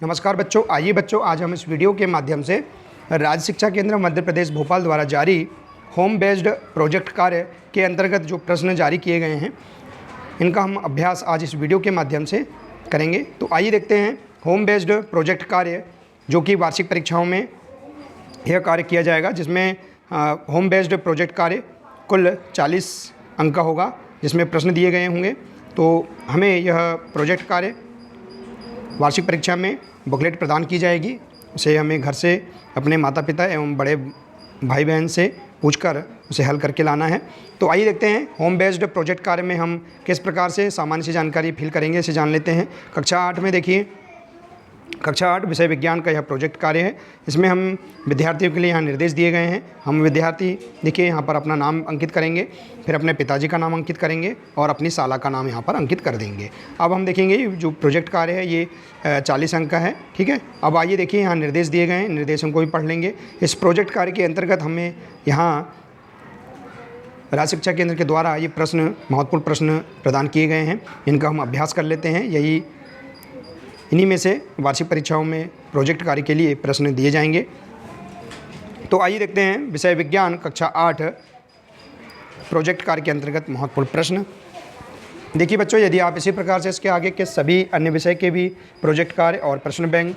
नमस्कार बच्चों, आइए बच्चों आज हम इस वीडियो के माध्यम से राज्य शिक्षा केंद्र मध्य प्रदेश भोपाल द्वारा जारी होम बेस्ड प्रोजेक्ट कार्य के अंतर्गत जो प्रश्न जारी किए गए हैं इनका हम अभ्यास आज इस वीडियो के माध्यम से करेंगे। तो आइए देखते हैं होम बेस्ड प्रोजेक्ट कार्य जो कि वार्षिक परीक्षाओं में यह कार्य किया जाएगा, जिसमें होम बेस्ड प्रोजेक्ट कार्य कुल 40 अंक का होगा, जिसमें प्रश्न दिए गए होंगे। तो हमें यह प्रोजेक्ट कार्य वार्षिक परीक्षा में बुकलेट प्रदान की जाएगी। उसे हमें घर से अपने माता पिता एवं बड़े भाई बहन से पूछकर उसे हल करके लाना है। तो आइए देखते हैं होम बेस्ड प्रोजेक्ट कार्य में हम किस प्रकार से सामान्य सी जानकारी फिल करेंगे, इसे जान लेते हैं। कक्षा 8 में देखिए, कक्षा 8 विषय विज्ञान का यह प्रोजेक्ट कार्य है। इसमें हम विद्यार्थियों के लिए यहाँ निर्देश दिए गए हैं। हम विद्यार्थी देखिए यहाँ पर अपना नाम अंकित करेंगे, फिर अपने पिताजी का नाम अंकित करेंगे और अपनी साला का नाम यहाँ पर अंकित कर देंगे। अब हम देखेंगे जो प्रोजेक्ट कार्य है ये 40 अंक का है, ठीक है। अब आइए देखिए यहाँ निर्देश दिए गए हैं, निर्देशों को भी पढ़ लेंगे। इस प्रोजेक्ट कार्य के अंतर्गत हमें यहाँ राज्य शिक्षा केंद्र के द्वारा ये प्रश्न, महत्वपूर्ण प्रश्न प्रदान किए गए हैं। इनका हम अभ्यास कर लेते हैं। इन्हीं में से वार्षिक परीक्षाओं में प्रोजेक्ट कार्य के लिए प्रश्न दिए जाएंगे। तो आइए देखते हैं विषय विज्ञान कक्षा 8 प्रोजेक्ट कार्य के अंतर्गत महत्वपूर्ण प्रश्न। देखिए बच्चों, यदि आप इसी प्रकार से इसके आगे के सभी अन्य विषय के भी प्रोजेक्ट कार्य और प्रश्न बैंक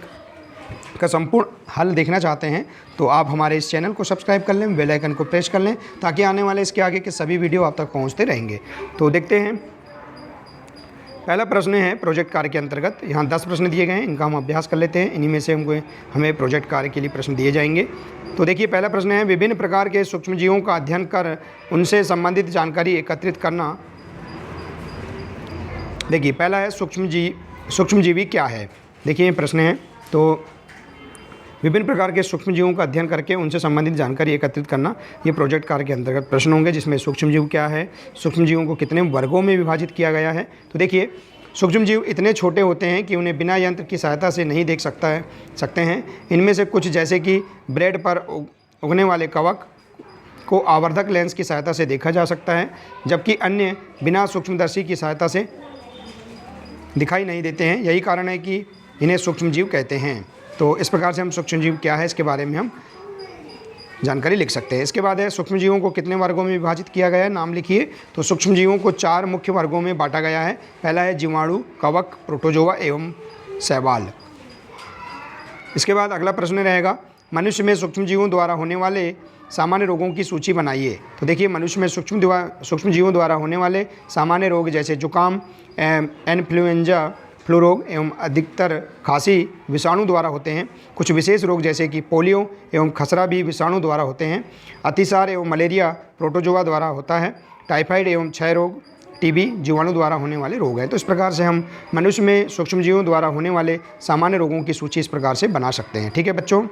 का संपूर्ण हल देखना चाहते हैं तो आप हमारे इस चैनल को सब्सक्राइब कर लें, बेल आइकन को प्रेस कर लें, ताकि आने वाले इसके आगे के सभी वीडियो आप तक पहुँचते रहेंगे। तो देखते हैं, पहला प्रश्न है प्रोजेक्ट कार्य के अंतर्गत। यहाँ 10 प्रश्न दिए गए हैं, इनका हम अभ्यास कर लेते हैं। इन्हीं में से हमें प्रोजेक्ट कार्य के लिए प्रश्न दिए जाएंगे। तो देखिए पहला प्रश्न है, विभिन्न प्रकार के सूक्ष्मजीवों का अध्ययन कर उनसे संबंधित जानकारी एकत्रित करना। देखिए पहला है सूक्ष्मजीवी क्या है। देखिए ये प्रश्न है, तो विभिन्न प्रकार के सूक्ष्मजीवों का अध्ययन करके उनसे संबंधित जानकारी एकत्रित करना, ये प्रोजेक्ट कार्य के अंतर्गत प्रश्न होंगे, जिसमें सूक्ष्मजीव क्या है, सूक्ष्मजीवों को कितने वर्गों में विभाजित किया गया है। तो देखिए सूक्ष्मजीव इतने छोटे होते हैं कि उन्हें बिना यंत्र की सहायता से नहीं देख सकते हैं। इनमें से कुछ जैसे कि ब्रेड पर उगने वाले कवक को आवर्धक लेंस की सहायता से देखा जा सकता है, जबकि अन्य बिना सूक्ष्मदर्शी की सहायता से दिखाई नहीं देते हैं। यही कारण है कि इन्हें सूक्ष्मजीव कहते हैं। तो इस प्रकार से हम सूक्ष्मजीव क्या है इसके बारे में हम जानकारी लिख सकते हैं। इसके बाद है सूक्ष्मजीवों को कितने वर्गों में विभाजित किया गया है, नाम लिखिए। तो सूक्ष्मजीवों को 4 मुख्य वर्गों में बांटा गया है। पहला है जीवाणु, कवक, प्रोटोजोआ एवं शैवाल। इसके बाद अगला प्रश्न रहेगा, मनुष्य में सूक्ष्मजीवों द्वारा होने वाले सामान्य रोगों की सूची बनाइए। तो देखिए मनुष्य में सूक्ष्मजीवों द्वारा होने वाले सामान्य रोग जैसे जुकाम, इन्फ्लुएंजा, फ्लू रोग एवं अधिकतर खांसी विषाणु द्वारा होते हैं। कुछ विशेष रोग जैसे कि पोलियो एवं खसरा भी विषाणु द्वारा होते हैं। अतिसार एवं मलेरिया प्रोटोजोआ द्वारा होता है। टाइफाइड एवं क्षय रोग, टीबी जीवाणु द्वारा होने वाले रोग हैं। तो इस प्रकार से हम मनुष्य में सूक्ष्मजीवों द्वारा होने वाले सामान्य रोगों की सूची इस प्रकार से बना सकते हैं, ठीक है बच्चों।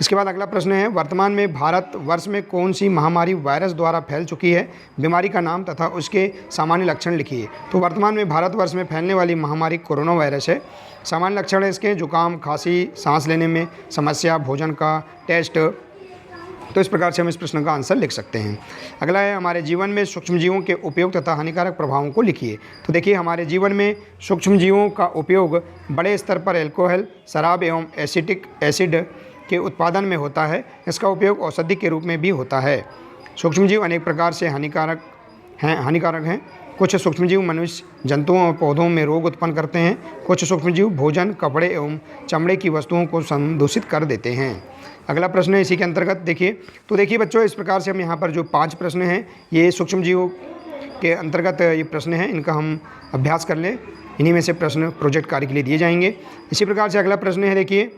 इसके बाद अगला प्रश्न है, वर्तमान में भारतवर्ष में कौन सी महामारी वायरस द्वारा फैल चुकी है, बीमारी का नाम तथा उसके सामान्य लक्षण लिखिए। तो वर्तमान में भारतवर्ष में फैलने वाली महामारी कोरोना वायरस है। सामान्य लक्षण है इसके जुकाम, खांसी, सांस लेने में समस्या, भोजन का टेस्ट। तो इस प्रकार से हम इस प्रश्न का आंसर लिख सकते हैं। अगला है, हमारे जीवन में सूक्ष्मजीवों के उपयोग तथा हानिकारक प्रभावों को लिखिए। तो देखिए हमारे जीवन में सूक्ष्मजीवों का उपयोग बड़े स्तर पर अल्कोहल, शराब एवं एसिटिक एसिड के उत्पादन में होता है। इसका उपयोग औषधि के रूप में भी होता है। सूक्ष्मजीव अनेक प्रकार से हानिकारक हैं। कुछ सूक्ष्मजीव मनुष्य, जंतुओं और पौधों में रोग उत्पन्न करते हैं। कुछ सूक्ष्मजीव भोजन, कपड़े एवं चमड़े की वस्तुओं को दूषित कर देते हैं। अगला प्रश्न है इसी के अंतर्गत देखिए। तो देखिए बच्चों, इस प्रकार से हम यहाँ पर जो 5 प्रश्न हैं ये सूक्ष्मजीवों के अंतर्गत ये प्रश्न हैं, इनका हम अभ्यास कर लें। इन्हीं में से प्रश्न प्रोजेक्ट कार्य के लिए दिए जाएंगे। इसी प्रकार से अगला प्रश्न है, देखिए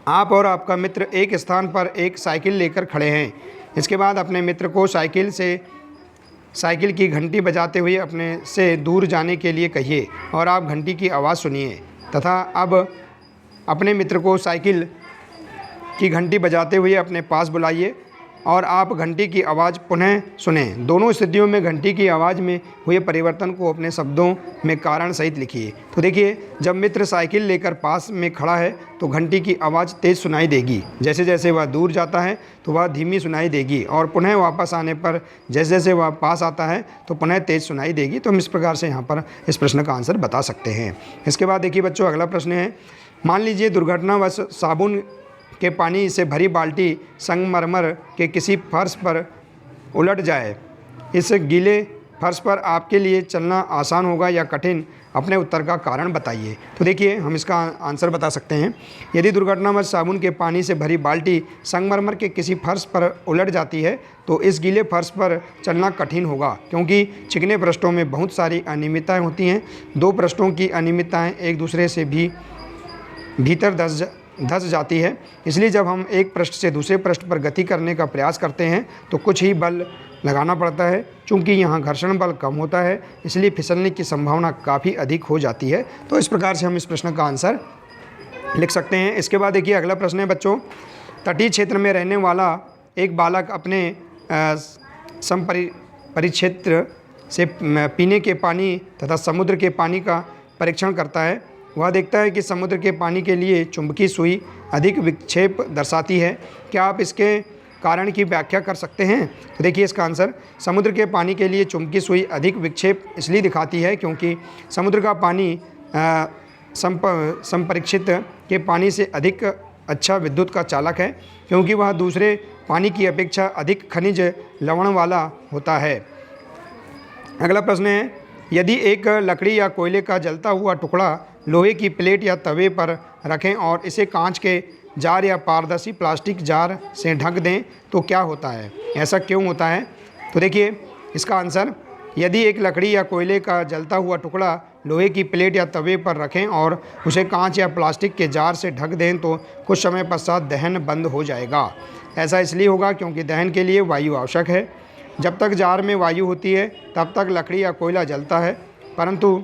आप और आपका मित्र एक स्थान पर एक साइकिल लेकर खड़े हैं। इसके बाद अपने मित्र को साइकिल की घंटी बजाते हुए अपने से दूर जाने के लिए कहिए और आप घंटी की आवाज़ सुनिए, तथा अब अपने मित्र को साइकिल की घंटी बजाते हुए अपने पास बुलाइए और आप घंटी की आवाज़ पुनः सुनें। दोनों स्थितियों में घंटी की आवाज़ में हुए परिवर्तन को अपने शब्दों में कारण सहित लिखिए। तो देखिए जब मित्र साइकिल लेकर पास में खड़ा है तो घंटी की आवाज़ तेज़ सुनाई देगी, जैसे जैसे वह दूर जाता है तो वह धीमी सुनाई देगी, और पुनः वापस आने पर जैसे जैसे वह पास आता है तो पुनः तेज़ सुनाई देगी। तो हम इस प्रकार से यहाँ पर इस प्रश्न का आंसर बता सकते हैं। इसके बाद देखिए बच्चों, अगला प्रश्न है, मान लीजिए दुर्घटनावश साबुन के पानी से भरी बाल्टी संगमरमर के किसी फर्श पर उलट जाए। इस गीले फर्श पर आपके लिए चलना आसान होगा या कठिन? अपने उत्तर का कारण बताइए। तो देखिए हम इसका आंसर बता सकते हैं। यदि दुर्घटनावश साबुन के पानी से भरी बाल्टी संगमरमर के किसी फर्श पर उलट जाती है तो इस गीले फर्श पर चलना कठिन होगा, क्योंकि चिकने पृष्ठों में बहुत सारी अनियमितताएं होती हैं। दो पृष्ठों की अनियमितताएं एक दूसरे से भी भीतर धंस जाती है। इसलिए जब हम एक पृष्ठ से दूसरे पृष्ठ पर गति करने का प्रयास करते हैं तो कुछ ही बल लगाना पड़ता है। चूँकि यहाँ घर्षण बल कम होता है इसलिए फिसलने की संभावना काफ़ी अधिक हो जाती है। तो इस प्रकार से हम इस प्रश्न का आंसर लिख सकते हैं। इसके बाद देखिए अगला प्रश्न है बच्चों, तटीय क्षेत्र में रहने वाला एक बालक अपने परिक्षेत्र से पीने के पानी तथा समुद्र के पानी का परीक्षण करता है। वह देखता है कि समुद्र के पानी के लिए चुंबकीय सुई अधिक विक्षेप दर्शाती है। क्या आप इसके कारण की व्याख्या कर सकते हैं? तो देखिए इसका आंसर, समुद्र के पानी के लिए चुंबकीय सुई अधिक विक्षेप इसलिए दिखाती है क्योंकि समुद्र का पानी संपरीक्षित के पानी से अधिक अच्छा विद्युत का चालक है, क्योंकि वह दूसरे पानी की अपेक्षा अधिक खनिज लवण वाला होता है। अगला प्रश्न है, यदि एक लकड़ी या कोयले का जलता हुआ टुकड़ा लोहे की प्लेट या तवे पर रखें और इसे कांच के जार या पारदर्शी प्लास्टिक जार से ढक दें तो क्या होता है? ऐसा क्यों होता है? तो देखिए इसका आंसर, यदि एक लकड़ी या कोयले का जलता हुआ टुकड़ा लोहे की प्लेट या तवे पर रखें और उसे कांच या प्लास्टिक के जार से ढक दें तो कुछ समय पश्चात दहन बंद हो जाएगा। ऐसा इसलिए होगा क्योंकि दहन के लिए वायु आवश्यक है। जब तक जार में वायु होती है तब तक लकड़ी या कोयला जलता है, परंतु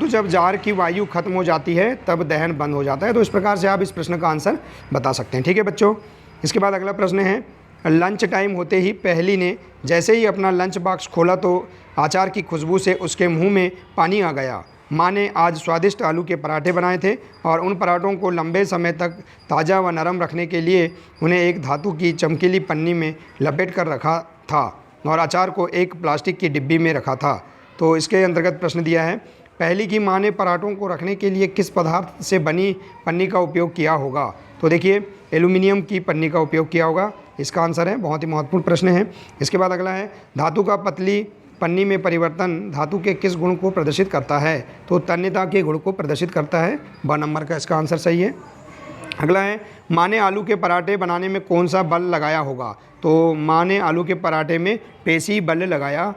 जब जार की वायु खत्म हो जाती है तब दहन बंद हो जाता है। तो इस प्रकार से आप इस प्रश्न का आंसर बता सकते हैं। ठीक है बच्चों, इसके बाद अगला प्रश्न है, लंच टाइम होते ही पहली ने जैसे ही अपना लंच बॉक्स खोला तो अचार की खुशबू से उसके मुंह में पानी आ गया। माँ ने आज स्वादिष्ट आलू के पराठे बनाए थे और उन पराठों को लंबे समय तक ताज़ा व नरम रखने के लिए उन्हें एक धातु की चमकीली पन्नी में लपेट कर रखा था और अचार को एक प्लास्टिक की डिब्बी में रखा था। तो इसके अंतर्गत प्रश्न दिया है, पहली की माँ ने पराठों को रखने के लिए किस पदार्थ से बनी पन्नी का उपयोग किया होगा? तो देखिए एल्यूमिनियम की पन्नी का उपयोग किया होगा, इसका आंसर है। बहुत ही महत्वपूर्ण प्रश्न है। इसके बाद अगला है, धातु का पतली पन्नी में परिवर्तन धातु के किस गुण को प्रदर्शित करता है? तो तन्यता के गुण को प्रदर्शित करता है। 2 नंबर का इसका आंसर सही है। अगला है, माँ ने आलू के पराठे बनाने में कौन सा बल लगाया होगा? तो माँ ने आलू के पराठे में पेशी बल लगाया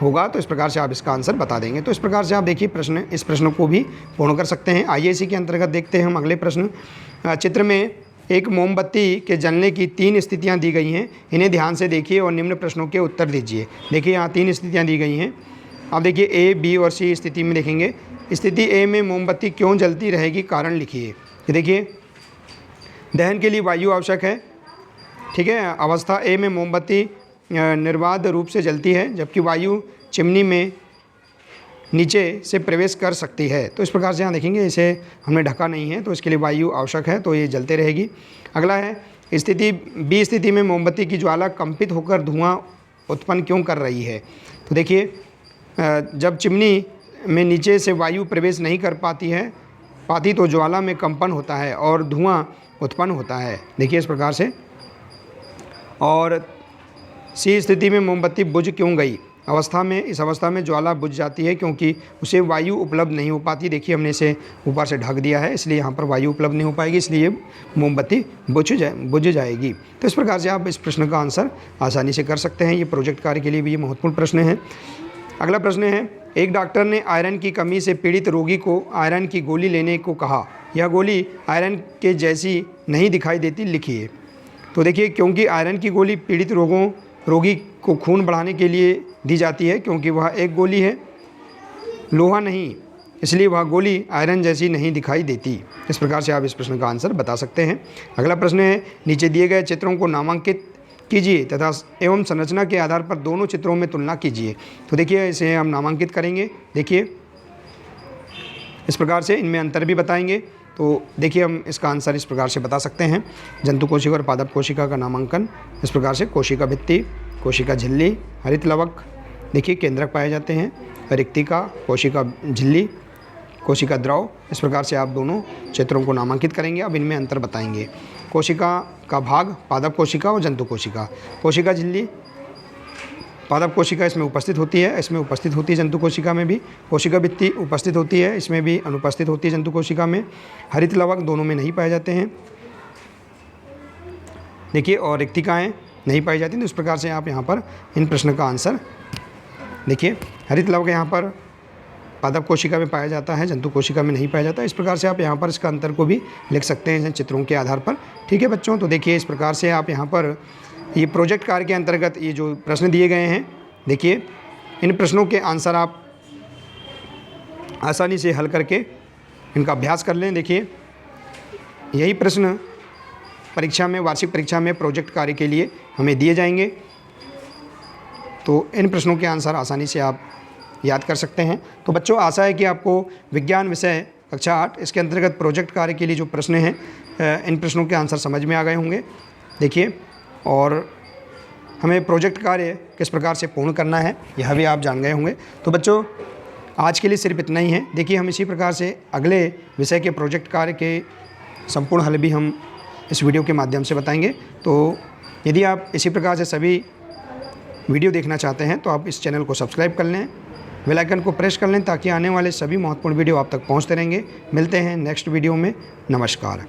होगा। तो इस प्रकार से आप इसका आंसर बता देंगे। तो इस प्रकार से आप देखिए इस प्रश्न को भी पूर्ण कर सकते हैं। आइए इसी के अंतर्गत देखते हैं हम अगले प्रश्न। चित्र में एक मोमबत्ती के जलने की 3 स्थितियां दी गई हैं। इन्हें ध्यान से देखिए और निम्न प्रश्नों के उत्तर दीजिए। देखिए यहाँ 3 स्थितियां दी गई हैं। अब देखिए ए, बी और सी स्थिति में देखेंगे। स्थिति ए में मोमबत्ती क्यों जलती रहेगी, कारण लिखिए। देखिए दहन के लिए वायु आवश्यक है। ठीक है, अवस्था ए में मोमबत्ती निर्बाध रूप से जलती है, जबकि वायु चिमनी में नीचे से प्रवेश कर सकती है। तो इस प्रकार से यहाँ देखेंगे इसे हमने ढका नहीं है तो इसके लिए वायु आवश्यक है, तो ये जलते रहेगी। अगला है, स्थिति बी स्थिति में मोमबत्ती की ज्वाला कंपित होकर धुआं उत्पन्न क्यों कर रही है? तो देखिए जब चिमनी में नीचे से वायु प्रवेश नहीं कर पाती तो ज्वाला में कंपन होता है और धुआं उत्पन्न होता है। देखिए इस प्रकार से। और सी स्थिति में मोमबत्ती बुझ क्यों गई? इस अवस्था में ज्वाला बुझ जाती है क्योंकि उसे वायु उपलब्ध नहीं हो पाती। देखिए हमने इसे ऊपर से ढक दिया है, इसलिए यहाँ पर वायु उपलब्ध नहीं हो पाएगी, इसलिए मोमबत्ती बुझ जाएगी। तो इस प्रकार से आप इस प्रश्न का आंसर आसानी से कर सकते हैं। ये प्रोजेक्ट कार्य के लिए भी ये महत्वपूर्ण प्रश्न है। अगला प्रश्न है, एक डॉक्टर ने आयरन की कमी से पीड़ित रोगी को आयरन की गोली लेने को कहा। यह गोली आयरन के जैसी नहीं दिखाई देती, लिखिए। तो देखिए क्योंकि आयरन की गोली पीड़ित रोगी को खून बढ़ाने के लिए दी जाती है, क्योंकि वह एक गोली है, लोहा नहीं, इसलिए वह गोली आयरन जैसी नहीं दिखाई देती। इस प्रकार से आप इस प्रश्न का आंसर बता सकते हैं। अगला प्रश्न है, नीचे दिए गए चित्रों को नामांकित कीजिए तथा एवं संरचना के आधार पर दोनों चित्रों में तुलना कीजिए। तो देखिए इसे हम नामांकित करेंगे। देखिए इस प्रकार से इनमें अंतर भी बताएंगे। तो देखिए हम इसका आंसर इस प्रकार से बता सकते हैं। जंतु कोशिका और पादप कोशिका का नामांकन इस प्रकार से, कोशिका भित्ति, कोशिका झिल्ली, हरित लवक, देखिए केंद्रक पाए जाते हैं, रिक्तिका, कोशिका झिल्ली, कोशिका द्रव। इस प्रकार से आप दोनों क्षेत्रों को नामांकित करेंगे। अब इनमें अंतर बताएंगे। कोशिका का भाग पादप कोशिका और जंतु कोशिका। कोशिका झिल्ली पादप कोशिका इसमें उपस्थित होती है, इसमें उपस्थित होती है जंतु कोशिका में भी। कोशिका भित्ति उपस्थित होती है, इसमें भी अनुपस्थित होती है जंतु कोशिका में। हरित लवक दोनों में नहीं पाए जाते हैं। देखिए, और रिक्तिकाएँ नहीं पाई जाती। तो इस प्रकार से आप यहाँ पर इन प्रश्न का आंसर देखिए। हरित लवक यहाँ पर पादप कोशिका में पाया जाता है, जंतु कोशिका में नहीं पाया जाता। इस प्रकार से आप यहाँ पर इसका अंतर को भी लिख सकते हैं चित्रों के आधार पर। ठीक है बच्चों, तो देखिए इस प्रकार से आप यहाँ पर ये प्रोजेक्ट कार्य के अंतर्गत ये जो प्रश्न दिए गए हैं, देखिए इन प्रश्नों के आंसर आप आसानी से हल करके इनका अभ्यास कर लें। देखिए यही प्रश्न परीक्षा में, वार्षिक परीक्षा में प्रोजेक्ट कार्य के लिए हमें दिए जाएंगे। तो इन प्रश्नों के आंसर आसानी से आप याद कर सकते हैं। तो बच्चों, आशा है कि आपको विज्ञान विषय कक्षा 8 इसके अंतर्गत प्रोजेक्ट कार्य के लिए जो प्रश्न हैं, इन प्रश्नों के आंसर समझ में आ गए होंगे। देखिए, और हमें प्रोजेक्ट कार्य किस प्रकार से पूर्ण करना है यह भी आप जान गए होंगे। तो बच्चों, आज के लिए सिर्फ इतना ही है। देखिए, हम इसी प्रकार से अगले विषय के प्रोजेक्ट कार्य के संपूर्ण हल भी हम इस वीडियो के माध्यम से बताएंगे। तो यदि आप इसी प्रकार से सभी वीडियो देखना चाहते हैं तो आप इस चैनल को सब्सक्राइब कर लें, बेल आइकन को प्रेस कर लें, ताकि आने वाले सभी महत्वपूर्ण वीडियो आप तक पहुंचते रहेंगे। मिलते हैं नेक्स्ट वीडियो में। नमस्कार।